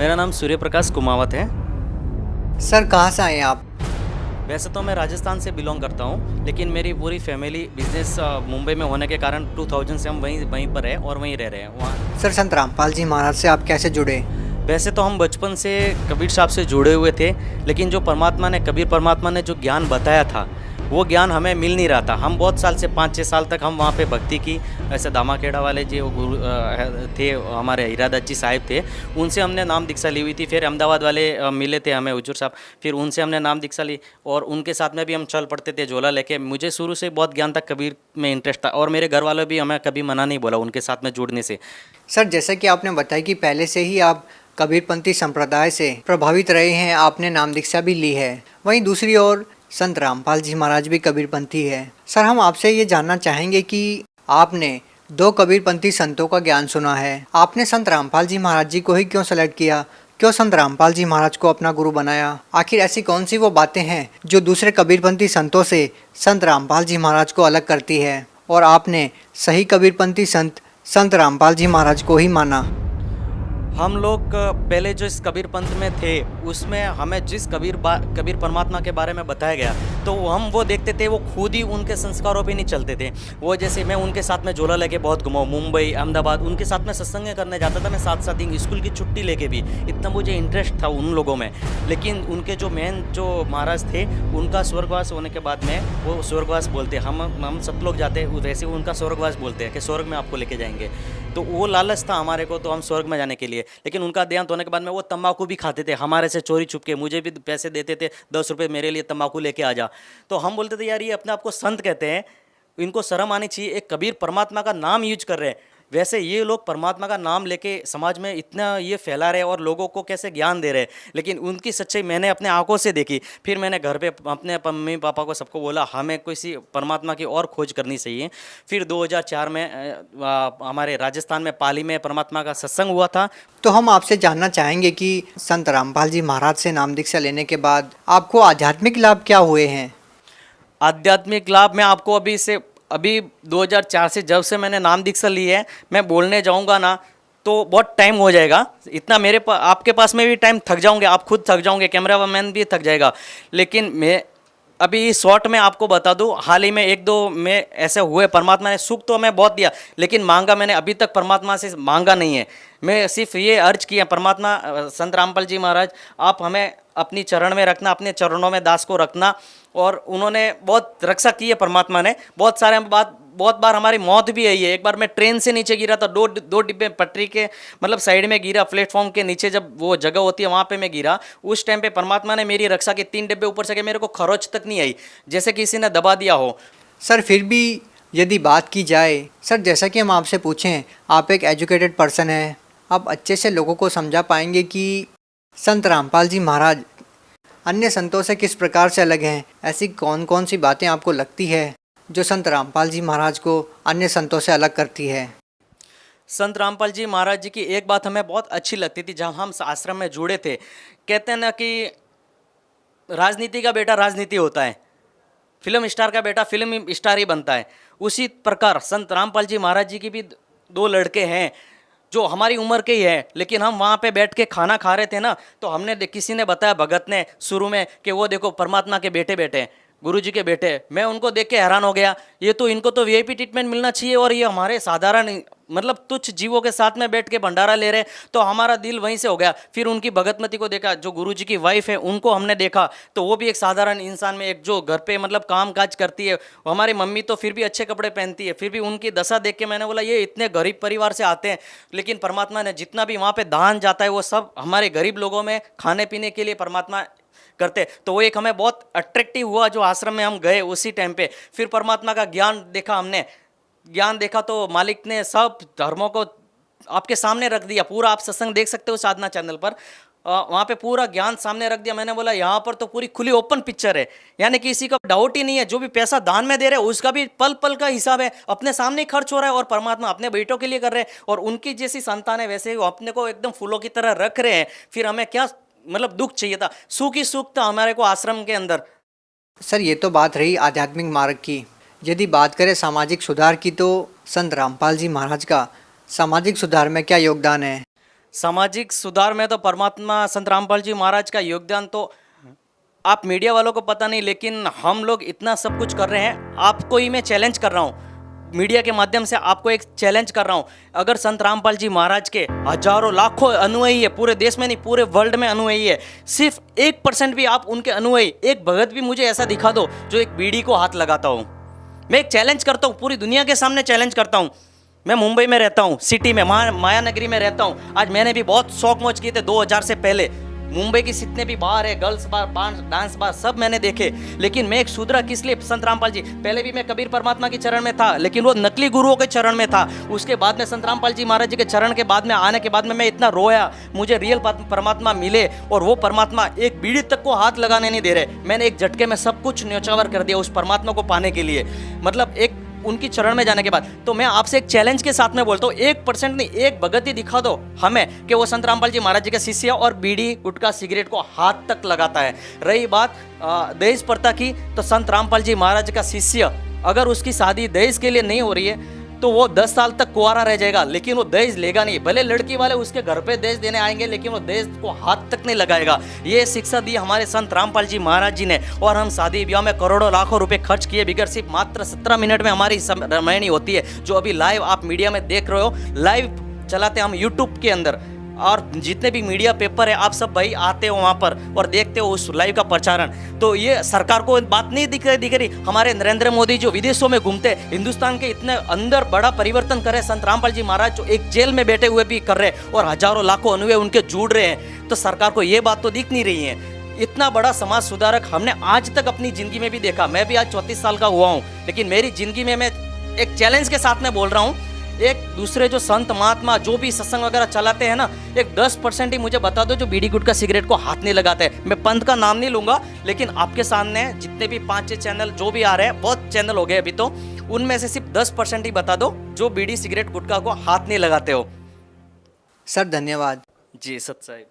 मेरा नाम सूर्य प्रकाश कुमावत है। सर कहाँ से आए हैं आप? वैसे तो मैं राजस्थान से बिलोंग करता हूँ, लेकिन मेरी पूरी फैमिली बिजनेस मुंबई में होने के कारण 2000 से हम वहीं वहीं पर है और वहीं रह रहे हैं वहाँ। सर संत रामपाल जी महाराज से आप कैसे जुड़े? वैसे तो हम बचपन से कबीर साहब से जुड़े हुए थे, लेकिन जो कबीर परमात्मा ने जो ज्ञान बताया था वो ज्ञान हमें मिल नहीं रहा था। हम बहुत साल से 5-6 साल तक हम वहाँ पे भक्ति की। ऐसे दामाखेड़ा वाले जो गुरु थे, हमारे हीरादत्त जी साहिब थे, उनसे हमने नाम दीक्षा ली हुई थी। फिर अहमदाबाद वाले मिले थे हमें, हुजूर साहब, फिर उनसे हमने नाम दीक्षा ली और उनके साथ में भी हम चल पड़ते थे झोला लेके। मुझे शुरू से बहुत ज्ञान था, कबीर में इंटरेस्ट था और मेरे घर वालों भी हमें कभी मना नहीं बोला उनके साथ में जुड़ने से। सर जैसा कि आपने बताया कि पहले से ही आप कबीरपंथी संप्रदाय से प्रभावित रहे हैं, आपने नाम दीक्षा भी ली है, वहीं दूसरी ओर संत रामपाल जी महाराज भी कबीरपंथी है। सर हम आपसे ये जानना चाहेंगे कि आपने दो कबीरपंथी संतों का ज्ञान सुना है, आपने संत रामपाल जी महाराज जी को ही क्यों सेलेक्ट किया? क्यों संत रामपाल जी महाराज को अपना गुरु बनाया? आखिर ऐसी कौन सी वो बातें हैं जो दूसरे कबीरपंथी संतों से संत रामपाल जी महाराज को अलग करती है और आपने सही कबीरपंथी संत रामपाल जी महाराज को ही माना? हम लोग पहले जो इस कबीर पंथ में थे उसमें हमें जिस कबीर परमात्मा के बारे में बताया गया तो हम वो देखते थे, वो खुद ही उनके संस्कारों पे नहीं चलते थे। वो जैसे मैं उनके साथ में झोला लेके बहुत घुमा, मुंबई अहमदाबाद उनके साथ में सत्संग करने जाता था मैं 7-7 दिन स्कूल की छुट्टी लेके भी, इतना मुझे इंटरेस्ट था उन लोगों में। लेकिन उनके जो मेन जो महाराज थे उनका स्वर्गवास होने के बाद में वो स्वर्गवास बोलते, हम सतलोक जाते वैसे उनका स्वर्गवास बोलते हैं कि स्वर्ग में आपको लेके जाएंगे। तो वो लालच था हमारे को, तो हम स्वर्ग में जाने के लिए। लेकिन उनका देहांत होने के बाद में वो तंबाकू भी खाते थे हमारे से चोरी छुप के, मुझे भी पैसे देते थे 10 रुपये मेरे लिए तंबाकू लेके आ जा। तो हम बोलते थे यार ये अपने आप को संत कहते हैं, इनको शर्म आनी चाहिए, एक कबीर परमात्मा का नाम यूज कर रहे हैं। वैसे ये लोग परमात्मा का नाम लेके समाज में इतना ये फैला रहे और लोगों को कैसे ज्ञान दे रहे हैं, लेकिन उनकी सच्चाई मैंने अपने आंखों से देखी। फिर मैंने घर पे अपने मम्मी पापा को सबको बोला हमें किसी परमात्मा की और खोज करनी चाहिए। फिर 2004 में हमारे राजस्थान में पाली में परमात्मा का सत्संग हुआ था। तो हम आपसे जानना चाहेंगे कि संत रामपाल जी महाराज से नाम दीक्षा लेने के बाद आपको आध्यात्मिक लाभ क्या हुए हैं? आध्यात्मिक लाभ मैं आपको अभी 2004 से जब से मैंने नाम दीक्षा ली है, मैं बोलने जाऊंगा ना तो बहुत टाइम हो जाएगा। इतना आपके पास में भी टाइम थक जाओगे, आप खुद थक जाओगे, कैमरा मैन भी थक जाएगा। लेकिन मैं अभी शॉर्ट में आपको बता दूं, हाल ही में 1-2 में ऐसे हुए, परमात्मा ने सुख तो हमें बहुत दिया, लेकिन मांगा मैंने अभी तक परमात्मा से मांगा नहीं है। मैं सिर्फ ये अर्ज किया, परमात्मा संत रामपाल जी महाराज आप हमें अपनी चरण में रखना, अपने चरणों में दास को रखना। और उन्होंने बहुत रक्षा की है परमात्मा ने। बहुत बार हमारी मौत भी आई है। एक बार मैं ट्रेन से नीचे गिरा था, दो डिब्बे पटरी के मतलब साइड में गिरा, प्लेटफॉर्म के नीचे जब वो जगह होती है वहाँ पे मैं गिरा। उस टाइम पे परमात्मा ने मेरी रक्षा की, 3 डिब्बे ऊपर से के मेरे को खरोच तक नहीं आई, जैसे किसी ने दबा दिया हो। सर फिर भी यदि बात की जाए, सर जैसा कि हम आपसे पूछें, आप एक एजुकेटेड पर्सन हैं, आप अच्छे से लोगों को समझा पाएंगे कि संत रामपाल जी महाराज अन्य संतों से किस प्रकार से अलग हैं। ऐसी कौन कौन सी बातें आपको लगती है जो संत रामपाल जी महाराज को अन्य संतों से अलग करती है? संत रामपाल जी महाराज जी की एक बात हमें बहुत अच्छी लगती थी जब हम आश्रम में जुड़े थे। कहते हैं ना कि राजनीति का बेटा राजनीति होता है, फिल्म स्टार का बेटा फिल्म स्टार ही बनता है। उसी प्रकार संत रामपाल जी महाराज जी की भी 2 लड़के हैं जो हमारी उम्र के ही है, लेकिन हम वहाँ पे बैठ के खाना खा रहे थे ना, तो किसी ने बताया, भगत ने शुरू में, कि वो देखो परमात्मा के बेटे बेटे, गुरु जी के बेटे। मैं उनको देख के हैरान हो गया, इनको तो वीआईपी ट्रीटमेंट मिलना चाहिए और ये हमारे साधारण मतलब तुच्छ जीवों के साथ में बैठ के भंडारा ले रहे। तो हमारा दिल वहीं से हो गया। फिर उनकी भगतमती को देखा, जो गुरु जी की वाइफ है उनको हमने देखा, तो वो भी एक साधारण इंसान में, एक जो घर पे मतलब काम काज करती है। हमारी मम्मी तो फिर भी अच्छे कपड़े पहनती है, फिर भी उनकी दशा देख के मैंने बोला ये इतने गरीब परिवार से आते हैं, लेकिन परमात्मा ने जितना भी वहाँ पे दान जाता है वो सब हमारे गरीब लोगों में खाने पीने के लिए परमात्मा करते। तो वो एक हमें बहुत अट्रैक्टिव हुआ जो आश्रम में हम गए उसी टाइम पे। फिर परमात्मा का ज्ञान देखा हमने, ज्ञान देखा तो मालिक ने सब धर्मों को आपके सामने रख दिया। पूरा आप सत्संग देख सकते हो साधना चैनल पर, वहाँ पे पूरा ज्ञान सामने रख दिया। मैंने बोला यहाँ पर तो पूरी खुली ओपन पिक्चर है, यानी किसी का डाउट ही नहीं है। जो भी पैसा दान में दे रहे हैं उसका भी पल पल का हिसाब है, अपने सामने ही खर्च हो रहा है और परमात्मा अपने बेटों के लिए कर रहे हैं। और उनकी जैसी संतान है वैसे वो अपने को एकदम फूलों की तरह रख रहे हैं। फिर हमें क्या मतलब दुख चाहिए था, सुख ही सुख था हमारे को आश्रम के अंदर। सर ये तो बात रही आध्यात्मिक मार्ग की। यदि बात करें सामाजिक सुधार की, तो संत रामपाल जी महाराज का सामाजिक सुधार में क्या योगदान है? सामाजिक सुधार में तो परमात्मा संत रामपाल जी महाराज का योगदान तो आप मीडिया वालों को पता नहीं, लेकिन हम लोग इतना सब कुछ कर रहे हैं। आपको ही मैं चैलेंज कर रहा हूँ, मीडिया के माध्यम से आपको एक चैलेंज कर रहा हूँ। अगर संत रामपाल जी महाराज के हजारों लाखों अनुयायी है, पूरे देश में नहीं पूरे वर्ल्ड में अनुयायी है, सिर्फ 1% भी आप उनके अनुयायी, एक भगत भी मुझे ऐसा दिखा दो जो एक बीड़ी को हाथ लगाता हूँ। मैं एक चैलेंज करता हूँ, पूरी दुनिया के सामने चैलेंज करता हूँ। मैं मुंबई में रहता हूँ, सिटी में माया नगरी में रहता हूँ। आज मैंने भी बहुत शौक मौज किए थे 2000 से पहले। मुंबई की जितने भी बार है, गर्ल्स बार, डांस बार, सब मैंने देखे। लेकिन मैं एक सुधरा किस लिए? संत रामपाल जी। पहले भी मैं कबीर परमात्मा के चरण में था, लेकिन वो नकली गुरुओं के चरण में था। उसके बाद में संत रामपाल जी महाराज जी के चरण के बाद में आने के बाद में मैं इतना रोया, मुझे रियल परमात्मा मिले, और वो परमात्मा एक बीड़ी तक को हाथ लगाने नहीं दे रहे। मैंने एक झटके में सब कुछ न्यौछावर कर दिया उस परमात्मा को पाने के लिए, मतलब एक उनकी चरण में जाने के बाद। तो मैं आपसे एक चैलेंज के साथ में बोलता हूँ, 1% नहीं, एक भगत ही दिखा दो हमें कि वो संत रामपाल जी महाराज जी का शिष्य और बीड़ी गुटखा सिगरेट को हाथ तक लगाता है। रही बात दहेज प्रथा की, तो संत रामपाल जी महाराज का शिष्य अगर उसकी शादी दहेज के लिए नहीं हो रही है तो वो 10 साल तक कुंवारा रह जाएगा, लेकिन वो दहेज लेगा नहीं। भले लड़की वाले उसके घर पे दहेज देने आएंगे, लेकिन वो दहेज को हाथ तक नहीं लगाएगा। ये शिक्षा दी हमारे संत रामपाल जी महाराज जी ने। और हम शादी ब्याह में करोड़ों लाखों रुपए खर्च किए बिगड़ सिर्फ मात्र 17 मिनट में हमारी रामायणी होती है, जो अभी लाइव आप मीडिया में देख रहे हो। लाइव चलाते हम यूट्यूब के अंदर, और जितने भी मीडिया पेपर है आप सब भाई आते हो वहाँ पर और देखते हो उस लाइव का प्रचारण। तो ये सरकार को बात नहीं दिख रही। हमारे नरेंद्र मोदी जो विदेशों में घूमते, हिंदुस्तान के इतने अंदर बड़ा परिवर्तन कर रहे, संत रामपाल जी महाराज जो एक जेल में बैठे हुए भी कर रहे, और हजारों लाखों अनुयायी उनके जुड़ रहे हैं, तो सरकार को ये बात तो दिख नहीं रही है। इतना बड़ा समाज सुधारक हमने आज तक अपनी जिंदगी में भी देखा। मैं भी आज 34 साल का हुआ हूँ, लेकिन मेरी जिंदगी में मैं एक चैलेंज के साथ में बोल रहा हूँ, एक दूसरे जो संत महात्मा जो भी सत्संग वगैरह चलाते हैं ना, एक 10% ही मुझे बता दो जो बीड़ी गुटखा सिगरेट को हाथ नहीं लगाते हैं। मैं पंथ का नाम नहीं लूंगा, लेकिन आपके सामने जितने भी 5-6 चैनल जो भी आ रहे हैं, बहुत चैनल हो गए अभी तो, उनमें से सिर्फ 10% ही बता दो जो बीड़ी सिगरेट गुटखा को हाथ नहीं लगाते हो। सर धन्यवाद। जी सत साहिब।